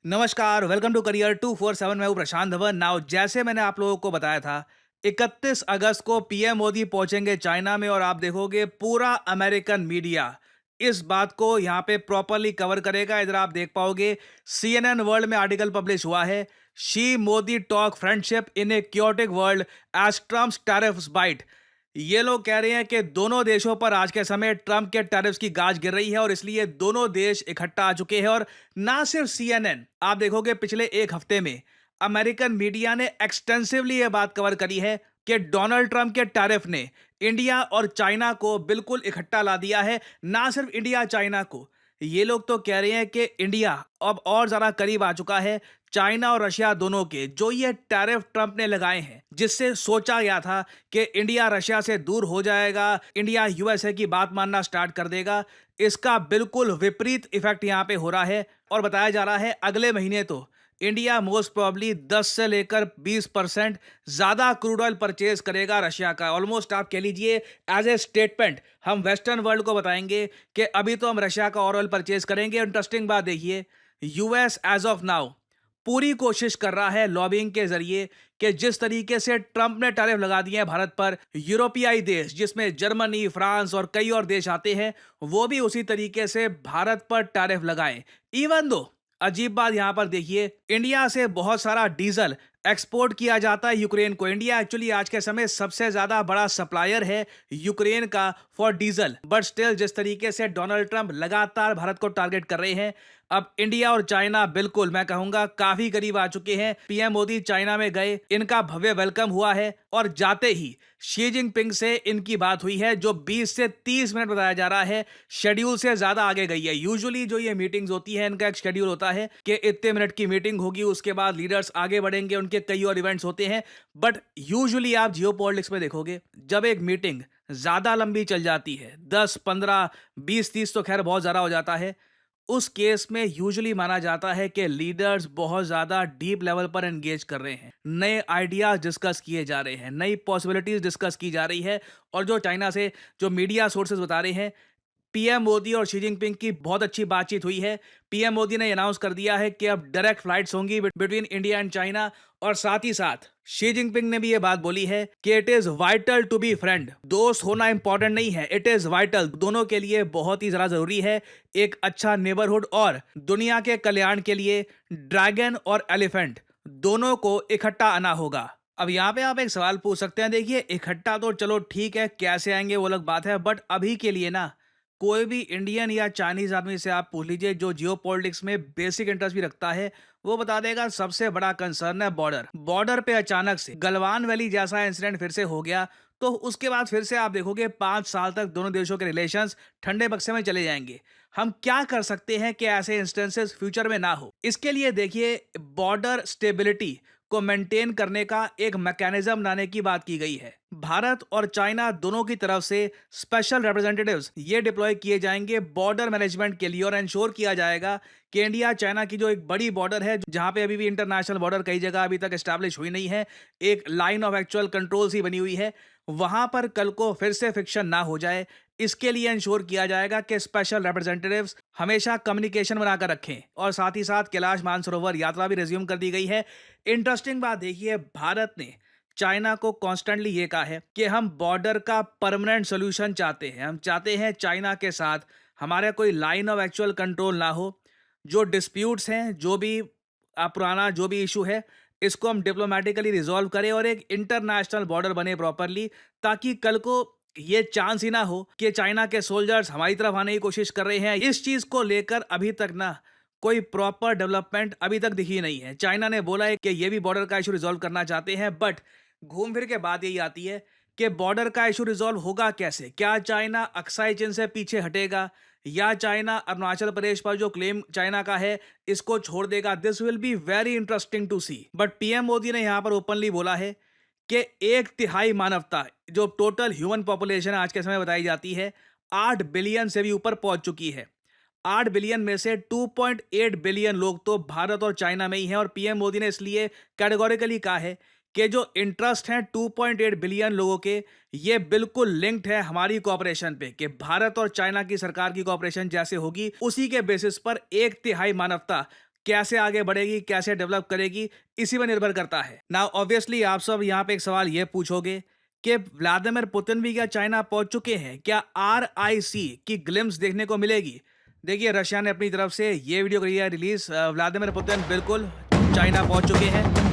नमस्कार, welcome to career 247। मैं हूं प्रशांत धवन। नाउ जैसे मैंने आप लोगों को बताया था, 31 अगस्त को पीएम मोदी पहुंचेंगे चाइना में और आप देखोगे पूरा अमेरिकन मीडिया इस बात को यहां पे प्रॉपरली कवर करेगा। इधर आप देख पाओगे सीएनएन वर्ल्ड में आर्टिकल पब्लिश हुआ है, Xi Modi talk friendship in a chaotic world as Trump's tariffs bite. ये लोग कह रहे हैं कि दोनों देशों पर आज के समय ट्रंप के टैरिफ्स की गाज गिर रही है और इसलिए दोनों देश इकट्ठा आ चुके हैं। और ना सिर्फ सीएनएन, आप देखोगे पिछले एक हफ्ते में अमेरिकन मीडिया ने एक्सटेंसिवली ये बात कवर करी है कि डोनाल्ड ट्रंप के टैरिफ ने इंडिया और चाइना को बिल्कुल इकट्ठा ला दिया है। ना सिर्फ इंडिया चाइना को, ये लोग तो कह रहे हैं कि इंडिया अब और ज्यादा करीब आ चुका है चाइना और रशिया दोनों के, जो ये टैरिफ ट्रंप ने लगाए हैं, जिससे सोचा गया था कि इंडिया रशिया से दूर हो जाएगा, इंडिया यूएसए की बात मानना स्टार्ट कर देगा। इसका बिल्कुल विपरीत इफेक्ट यहां पे हो रहा है और बताया जा रहा है अगले महीने तो इंडिया मोस्ट प्रोबेबली 10 से लेकर 20% ज्यादा क्रूड ऑयल परचेज करेगा रशिया का। ऑलमोस्ट आप कह लीजिए एज ए स्टेटमेंट हम वेस्टर्न वर्ल्ड को बताएंगे कि अभी तो हम रशिया का और ऑयल परचेज करेंगे। इंटरेस्टिंग बात देखिए, यूएस एज ऑफ नाउ पूरी कोशिश कर रहा है लॉबिंग के जरिए कि जिस तरीके से ट्रंप ने टैरिफ लगा दिए हैं भारत पर, यूरोपियाई देश जिसमें जर्मनी, फ्रांस और कई और देश आते हैं, वो भी उसी तरीके से भारत पर टैरिफ लगाएं। इवन दो अजीब बात यहां पर देखिए, इंडिया से बहुत सारा डीजल एक्सपोर्ट किया जाता है यूक्रेन को। इंडिया एक्चुअली आज के समय सबसे ज्यादा बड़ा सप्लायर है यूक्रेन का फॉर डीजल, बट स्टिल जिस तरीके से डोनाल्ड ट्रंप लगातार भारत को टारगेट कर रहे हैं, अब इंडिया और चाइना बिल्कुल मैं कहूंगा काफी करीब आ चुके हैं। पीएम मोदी चाइना में गए, इनका भव्य वेलकम हुआ है और जाते ही शी जिनपिंग से इनकी बात हुई है जो 20 से 30 मिनट बताया जा रहा है शेड्यूल से ज्यादा आगे गई है। यूजुअली जो ये मीटिंग्स होती है इनका एक शेड्यूल होता है कि इतने मिनट की मीटिंग होगी, उसके बाद लीडर्स आगे बढ़ेंगे, उनके कई और इवेंट्स होते हैं। बट यूजुअली आप जियोपॉलिटिक्स में देखोगे जब एक मीटिंग ज्यादा लंबी चल जाती है, 10 15 20 30 तो खैर बहुत ज्यादा हो जाता है, उस केस में यूजुअली माना जाता है कि लीडर्स बहुत ज्यादा डीप लेवल पर एंगेज कर रहे हैं, नए आइडियाज डिस्कस किए जा रहे हैं, नई पॉसिबिलिटीज डिस्कस की जा रही है। और जो चाइना से जो मीडिया सोर्सेज बता रहे हैं, पीएम मोदी और शी जिनपिंग की बहुत अच्छी बातचीत हुई है। पीएम मोदी ने अनाउंस कर दिया है कि अब डायरेक्ट फ्लाइट्स होंगी बिटवीन इंडिया एंड चाइना, और साथ ही साथ शी जिनपिंग ने भी ये बात बोली है कि it is vital to be friend. दोस्त होना इंपॉर्टेंट नहीं है, इट इज वाइटल, दोनों के लिए बहुत ही ज्यादा जरूरी है एक अच्छा नेबरहुड और दुनिया के कल्याण के लिए ड्रैगन और एलिफेंट दोनों को इकट्ठा आना होगा। अब यहाँ पे आप एक सवाल पूछ सकते हैं, देखिए इकट्ठा तो चलो ठीक है, कैसे आएंगे वो अलग बात है, बट अभी के लिए ना कोई भी इंडियन या चाइनीज आदमी से आप पूछ लीजिए जो जियो पॉलिटिक्स में बेसिक इंटरेस्ट भी रखता है, वो बता देगा सबसे बड़ा कंसर्न है बॉर्डर। बॉर्डर पे अचानक से गलवान वैली जैसा इंसिडेंट फिर से हो गया तो उसके बाद फिर से आप देखोगे 5 साल तक दोनों देशों के रिलेशंस ठंडे बक्से में चले जाएंगे। हम क्या कर सकते हैं कि ऐसे इंस्टेंसेस फ्यूचर में ना हो? इसके लिए देखिए बॉर्डर स्टेबिलिटी को मेंटेन करने का एक मैकेनिज्म लाने की बात की गई है। भारत और चाइना दोनों की तरफ से स्पेशल रिप्रेजेंटेटिव्स ये डिप्लॉय किए जाएंगे बॉर्डर मैनेजमेंट के लिए और इंश्योर किया जाएगा कि इंडिया चाइना की जो एक बड़ी बॉर्डर है, जहां पे अभी भी इंटरनेशनल बॉर्डर कई जगह अभी तक एस्टैब्लिश हुई नहीं है, एक लाइन ऑफ एक्चुअल कंट्रोल सी बनी हुई है, वहां पर कल को फिर से फिक्शन ना हो जाए। इसके लिए इंश्योर किया जाएगा कि स्पेशल रिप्रेजेंटेटिव्स हमेशा कम्युनिकेशन बनाकर रखें और साथ ही साथ कैलाश मानसरोवर यात्रा भी रिज्यूम कर दी गई है। इंटरेस्टिंग बात देखिए, भारत ने चाइना को कॉन्स्टेंटली ये कहा है कि हम बॉर्डर का परमानेंट सोल्यूशन चाहते हैं। हम चाहते हैं चाइना के साथ हमारा कोई लाइन ऑफ एक्चुअल कंट्रोल ना हो, जो डिस्प्यूट्स हैं, जो भी पुराना जो भी इशू है, इसको हम डिप्लोमेटिकली रिजॉल्व करें और एक इंटरनेशनल बॉर्डर बने प्रॉपरली, ताकि कल को ये चांस ही ना हो कि चाइना के सोल्जर्स हमारी तरफ आने की कोशिश कर रहे हैं। इस चीज को लेकर अभी तक ना कोई प्रॉपर डेवलपमेंट अभी तक दिखी नहीं है। चाइना ने बोला है कि ये भी बॉर्डर का इशू रिजॉल्व करना चाहते हैं, बट घूम फिर के बात यही आती है कि बॉर्डर का इशू रिजॉल्व होगा कैसे? क्या चाइना अक्साई चीन से पीछे हटेगा या चाइना अरुणाचल प्रदेश पर जो क्लेम चाइना का है इसको छोड़ देगा? This will be very interesting to see. But PM Modi ने यहां पर ओपनली बोला है कि 1/3 मानवता, जो टोटल ह्यूमन पॉपुलेशन आज के समय बताई जाती है, 8 बिलियन से भी ऊपर पहुंच चुकी है। 8 बिलियन में से 2.8 बिलियन लोग तो भारत और चाइना में ही हैं और पीएम मोदी ने इसलिए कैटेगोरिकली कहा है कि जो इंटरेस्ट हैं 2.8 बिलियन लोगों के, ये बिल्कुल लिंक्ड है हमारी कोऑपरेशन पे, कि भारत और चाइना की सरकार की कोऑपरेशन जैसे होगी उसी के बेसिस पर 1/3 मानवता कैसे आगे बढ़ेगी, कैसे डेवलप करेगी, इसी पर निर्भर करता है। नाउ ऑब्वियसली आप सब यहाँ पे एक सवाल ये पूछोगे कि व्लादिमीर पुतिन भी क्या चाइना पहुंच चुके हैं? क्या RIC की ग्लिम्स देखने को मिलेगी? देखिए, रशिया ने अपनी तरफ से ये वीडियो करी है रिलीज। व्लादिमीर पुतिन बिल्कुल चाइना पहुंच चुके हैं।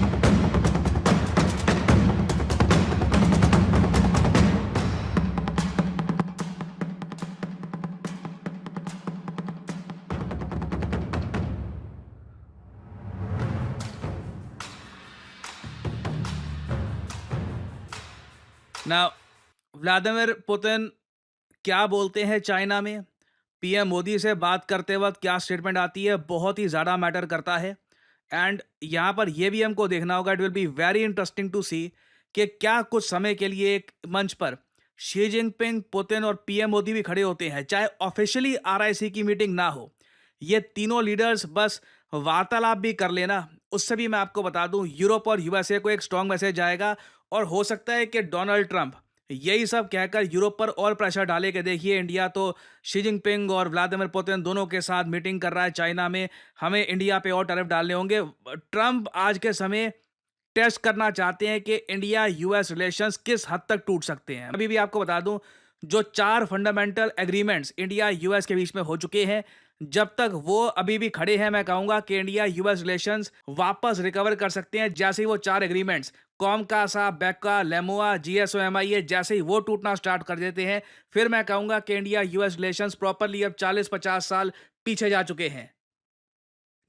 ना व्लादिमीर पुतिन क्या बोलते हैं चाइना में, पीएम मोदी से बात करते वक्त क्या स्टेटमेंट आती है, बहुत ही ज़्यादा मैटर करता है। एंड यहाँ पर यह भी हमको देखना होगा, it will be very interesting to see कि क्या कुछ समय के लिए एक मंच पर शी जिनपिंग, पुतिन और पीएम मोदी भी खड़े होते हैं, चाहे ऑफिशियली RIC की मीटिंग ना हो। ये तीनों लीडर्स बस वार्तालाप भी कर लेना, उससे भी मैं आपको बता दूं यूरोप और USA को एक स्ट्रांग मैसेज आएगा। और हो सकता है कि डोनाल्ड ट्रंप यही सब कहकर यूरोप पर और प्रेशर डाले कि देखिए, इंडिया तो शी जिनपिंग और व्लादिमीर पुतिन दोनों के साथ मीटिंग कर रहा है चाइना में, हमें इंडिया पे और टैरिफ डालने होंगे। ट्रंप आज के समय टेस्ट करना चाहते हैं कि इंडिया US रिलेशंस किस हद तक टूट सकते हैं। अभी भी आपको बता दूं, जो 4 फंडामेंटल एग्रीमेंट्स इंडिया US के बीच में हो चुके हैं, जब तक वो अभी भी खड़े हैं, मैं कहूंगा कि इंडिया US रिलेशंस वापस रिकवर कर सकते हैं। जैसे ही वो 4 एग्रीमेंट्स कॉमकासा, बेका, लेमोआ, GSOMIA जैसे ही वो टूटना स्टार्ट कर देते हैं, फिर मैं कहूंगा कि इंडिया US रिलेशंस प्रॉपरली अब 40-50 साल पीछे जा चुके हैं।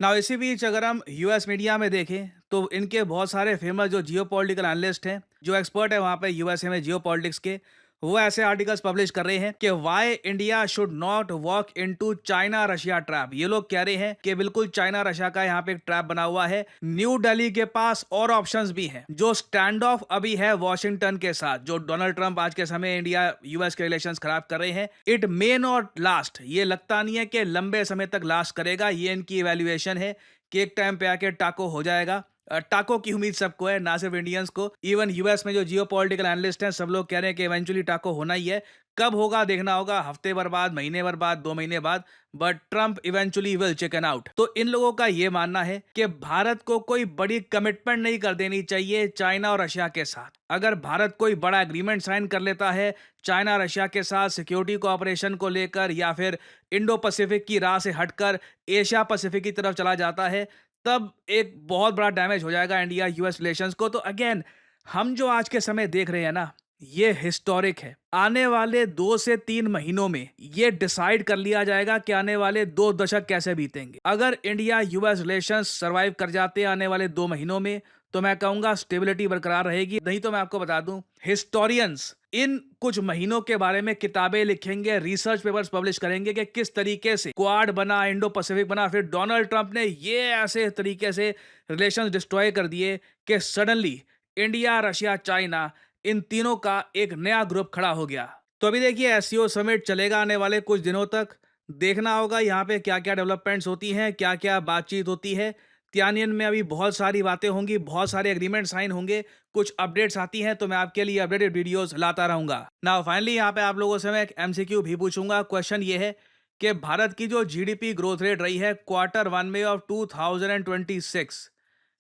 नाउ इसी बीच अगर हम US मीडिया में देखें तो इनके बहुत सारे फेमस जो जियोपॉलिटिकल एनालिस्ट हैं, जो एक्सपर्ट है वहाँ पे USA में जियोपॉलिटिक्स के, वो ऐसे आर्टिकल्स पब्लिश कर रहे हैं कि why India should not walk into China Russia trap. ये लोग कह रहे हैं कि बिल्कुल चाइना रशिया का यहाँ पे एक ट्रैप बना हुआ है। न्यू दिल्ली के पास और ऑप्शंस भी हैं। जो स्टैंड ऑफ अभी है वॉशिंगटन के साथ, जो डोनाल्ड ट्रंप आज के समय इंडिया US के रिलेशंस खराब कर रहे हैं, इट मे नॉट लास्ट। ये लगता नहीं है कि लंबे समय तक लास्ट करेगा। ये इनकी इवैल्यूएशन है कि एक टाइम पे आके टाको हो जाएगा। टाको की उम्मीद सबको है, ना सिर्फ इंडियंस को। इवन US में जो जियोपॉलिटिकल एनालिस्ट हैं, सब लोग कह रहे हैं कि इवेंचुअली टाको होना ही है। कब होगा देखना होगा, हफ्ते भर बाद, महीने भर बाद, 2 महीने बाद, but Trump eventually will chicken out. तो इन लोगों का ये मानना है कि भारत को कोई बड़ी कमिटमेंट नहीं कर देनी चाहिए चाइना और रशिया के साथ। अगर भारत कोई बड़ा एग्रीमेंट साइन कर लेता है चाइना रशिया के साथ सिक्योरिटी कोऑपरेशन को लेकर, या फिर इंडो पैसिफिक की राह से हटकर एशिया पैसिफिक की तरफ चला जाता है, तब एक बहुत बड़ा डैमेज हो जाएगा इंडिया US रिलेशंस को। तो अगेन, हम जो आज के समय देख रहे हैं ना, ये हिस्टोरिक है। आने वाले 2 से 3 महीनों में ये डिसाइड कर लिया जाएगा कि आने वाले 2 दशक कैसे बीतेंगे। अगर इंडिया US रिलेशंस सरवाइव कर जाते हैं आने वाले 2 महीनों में, तो मैं कहूंगा स्टेबिलिटी बरकरार रहेगी। नहीं तो मैं आपको बता दूं, हिस्टोरियंस इन कुछ महीनों के बारे में किताबें लिखेंगे, रिसर्च पेपर्स पब्लिश करेंगे कि किस तरीके से क्वाड बना, इंडो पैसिफिक बना, फिर डोनाल्ड ट्रंप ने ये ऐसे तरीके से रिलेशंस डिस्ट्रॉय कर दिए कि सडनली इंडिया, रशिया, चाइना, इन तीनों का एक नया ग्रुप खड़ा हो गया। तो अभी देखिए, SCO समिट चलेगा आने वाले कुछ दिनों तक। देखना होगा यहाँ पे क्या क्या डेवलपमेंट्स होती हैं, क्या क्या बातचीत होती है। तियानियन में अभी बहुत सारी बातें होंगी, बहुत सारे एग्रीमेंट साइन होंगे, कुछ अपडेट्स आती हैं तो मैं आपके लिए अपडेटेड वीडियोस लाता रहूंगा। नाउ फाइनली यहाँ पे आप लोगों से मैं एक MCQ भी पूछूंगा। क्वेश्चन ये है कि भारत की जो GDP ग्रोथ रेट रही है Q1 में ऑफ 2026,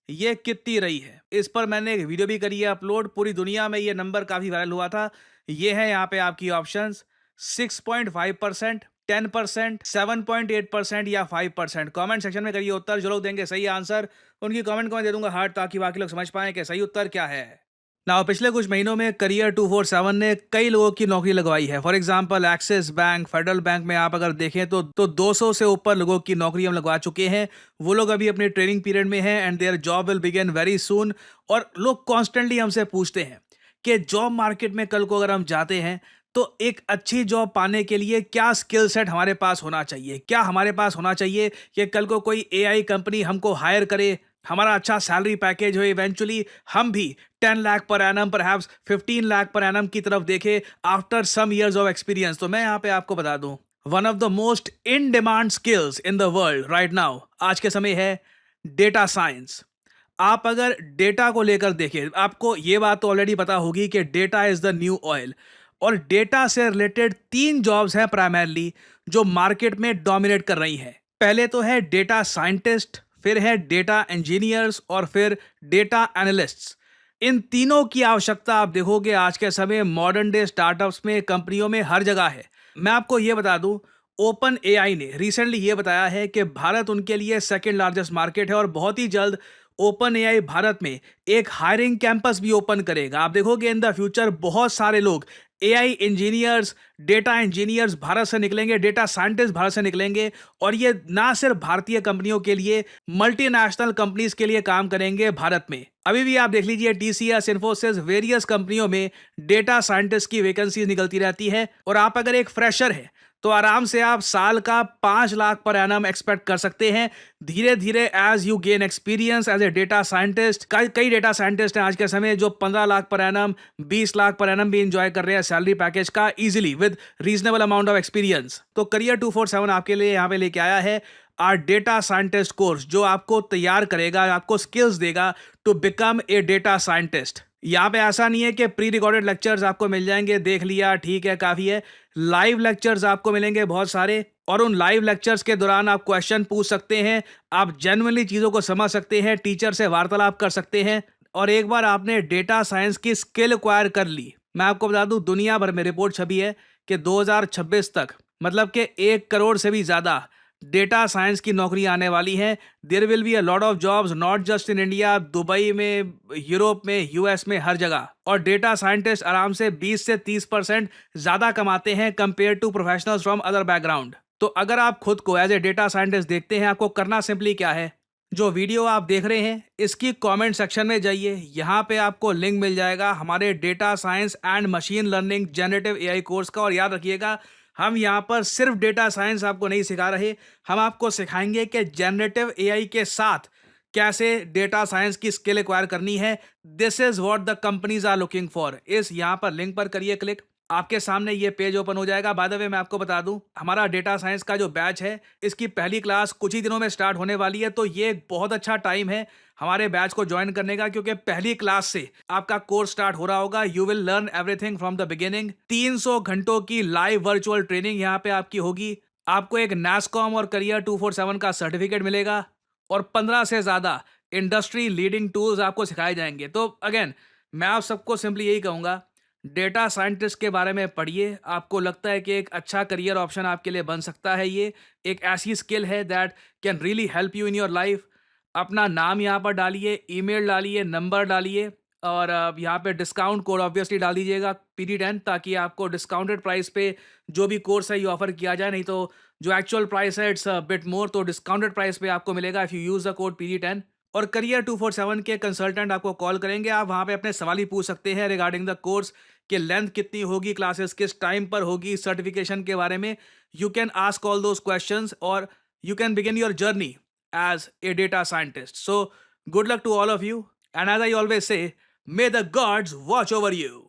ये कितनी रही है? इस पर मैंने एक वीडियो भी करी है अपलोड। पूरी दुनिया में ये नंबर काफी वायरल हुआ था। ये है यहाँ पे आपकी ऑप्शंस: 6.5%, 10%, 7.8% या 5%। कमेंट सेक्शन में करिए उत्तर। जो लोग देंगे सही आंसर, उनकी कमेंट को मैं दे दूंगा हार्ट, ताकि बाकी लोग समझ पाएं कि सही उत्तर क्या है। ना पिछले कुछ महीनों में करियर 247 ने कई लोगों की नौकरी लगवाई है। For example axis bank, federal bank में आप अगर देखें तो 200 से ऊपर लोगों की नौकरी हम लगवा चुके हैं। वो लोग अभी अपने ट्रेनिंग पीरियड में हैं and their job will begin very soon. और लोग कॉन्स्टेंटली हमसे पूछते हैं कि जॉब मार्केट में कल को अगर हम जाते हैं तो एक अच्छी जॉब पाने के लिए क्या स्किल सेट हमारे पास होना चाहिए, क्या हमारे पास होना चाहिए कि कल को कोई AI कंपनी हमको हायर करे, हमारा अच्छा सैलरी पैकेज हो, इवेंचुअली हम भी 10 lakh per annum, perhaps 15 lakh per annum की तरफ देखें after some years of experience. तो मैं यहाँ पे आपको बता दूं, one of the most in demand skills in the world right now आज के समय है डेटा साइंस। आप अगर डेटा को लेकर देखें, आपको ये बात तो ऑलरेडी पता होगी कि data is the new oil. और डेटा से रिलेटेड 3 जॉब्स हैं प्राइमरली जो मार्केट में डोमिनेट कर रही हैं। पहले तो है डेटा साइंटिस्ट, फिर है डेटा इंजीनियर्स और फिर डेटा एनालिस्ट्स। इन तीनों की आवश्यकता आप देखोगे आज के समय मॉडर्न डे स्टार्टअप्स में, कंपनियों में, हर जगह है। मैं आपको ये बता दूं, ओपन एआई ने रिसेंटली ये बताया है कि भारत उनके लिए सेकंड लार्जेस्ट मार्केट है और बहुत ही जल्द ओपन एआई भारत में एक हायरिंग कैंपस भी ओपन करेगा। आप देखोगे इन द फ्यूचर बहुत सारे लोग AI engineers, data engineers Bharat से निकलेंगे, डेटा साइंटिस्ट भारत से निकलेंगे और ये ना सिर्फ भारतीय कंपनियों के लिए, मल्टीनेशनल कंपनीज के लिए काम करेंगे भारत में। अभी भी आप देख लीजिए टीसीएस, इन्फोसिस, वेरियस कंपनियों में डेटा साइंटिस्ट की वैकेंसी निकलती रहती है और आप अगर एक फ्रेशर है तो आराम से आप साल का 5 लाख पर एनम एक्सपेक्ट कर सकते हैं। धीरे धीरे as you gain experience as a data scientist, कई डेटा साइंटिस्ट हैं आज के समय जो 15 lakh per annum, 20 lakh per annum भी इंजॉय कर रहे हैं सैलरी पैकेज का easily with reasonable amount of experience. तो करियर 247 आपके लिए यहाँ पे लेके आया है आर डेटा साइंटिस्ट कोर्स, जो आपको तैयार करेगा, आपको स्किल्स देगा to become a data scientist. यहाँ पे ऐसा नहीं है कि प्री रिकॉर्डेड लेक्चर्स आपको मिल जाएंगे, देख लिया ठीक है काफ़ी है। लाइव लेक्चर्स आपको मिलेंगे बहुत सारे और उन लाइव लेक्चर्स के दौरान आप क्वेश्चन पूछ सकते हैं, आप जेन्युइनली चीज़ों को समझ सकते हैं, टीचर से वार्तालाप कर सकते हैं। और एक बार आपने डेटा साइंस की स्किल एक्वायर कर ली, मैं आपको बता दूं दुनिया भर में रिपोर्ट छपी है कि 2026 तक मतलब कि 1 करोड़ से भी ज़्यादा डेटा साइंस की नौकरी आने वाली है। There will be a lot of jobs not just in India, Dubai में, यूरोप में, यूएस में, हर जगह। और डेटा साइंटिस्ट आराम से 20 से 30% ज़्यादा कमाते हैं compare to professionals from other background. तो अगर आप खुद को एज ए डेटा साइंटिस्ट देखते हैं, आपको करना सिंपली क्या है, जो वीडियो आप देख रहे हैं इसकी कमेंट सेक्शन में जाइए, यहाँ पे आपको लिंक मिल जाएगा हमारे data science and machine learning generative AI course का। और याद रखिएगा, हम यहाँ पर सिर्फ डेटा साइंस आपको नहीं सिखा रहे, हम आपको सिखाएंगे कि जनरेटिव एआई के साथ कैसे डेटा साइंस की स्किल एक्वायर करनी है। This is what the companies are looking for. इस यहाँ पर लिंक पर करिए क्लिक, आपके सामने ये पेज ओपन हो जाएगा। बाय द वे मैं आपको बता दूं, हमारा डेटा साइंस का जो बैच है इसकी पहली क्लास कुछ ही दिनों में स्टार्ट होने वाली है। तो ये एक बहुत अच्छा टाइम है हमारे बैच को ज्वाइन करने का, क्योंकि पहली क्लास से आपका कोर्स स्टार्ट हो रहा होगा। You will learn everything from the beginning. 300 घंटों की लाइव वर्चुअल ट्रेनिंग यहाँ पे आपकी होगी। आपको एक NASSCOM और करियर 247 का सर्टिफिकेट मिलेगा और 15 से ज़्यादा इंडस्ट्री लीडिंग टूल्स आपको सिखाए जाएंगे। तो अगेन मैं आप सबको सिंपली यही कहूँगा, डेटा साइंटिस्ट के बारे में पढ़िए। आपको लगता है कि एक अच्छा करियर ऑप्शन आपके लिए बन सकता है, ये एक ऐसी स्किल है that can really help you in your life. अपना नाम यहाँ पर डालिए, ईमेल डालिए, नंबर डालिए और यहाँ पे डिस्काउंट कोड ऑब्वियसली डाल दीजिएगा PD10, ताकि आपको डिस्काउंटेड प्राइस पे जो भी कोर्स है ये ऑफर किया जाए। नहीं तो जो एक्चुअल प्राइस है इट्स बिट मोर, तो डिस्काउंटेड प्राइस पे आपको मिलेगा if you use the code PD10। और करियर 247 के कंसल्टेंट आपको कॉल करेंगे, आप वहाँ पे अपने सवाल ही पूछ सकते हैं रिगार्डिंग द कोर्स कि लेंथ कितनी होगी, क्लासेस किस टाइम पर होगी, सर्टिफिकेशन के बारे में। You can ask all those questions और you can begin your journey as a data scientist. So, good luck to all of you. And as I always say, may the gods watch over you.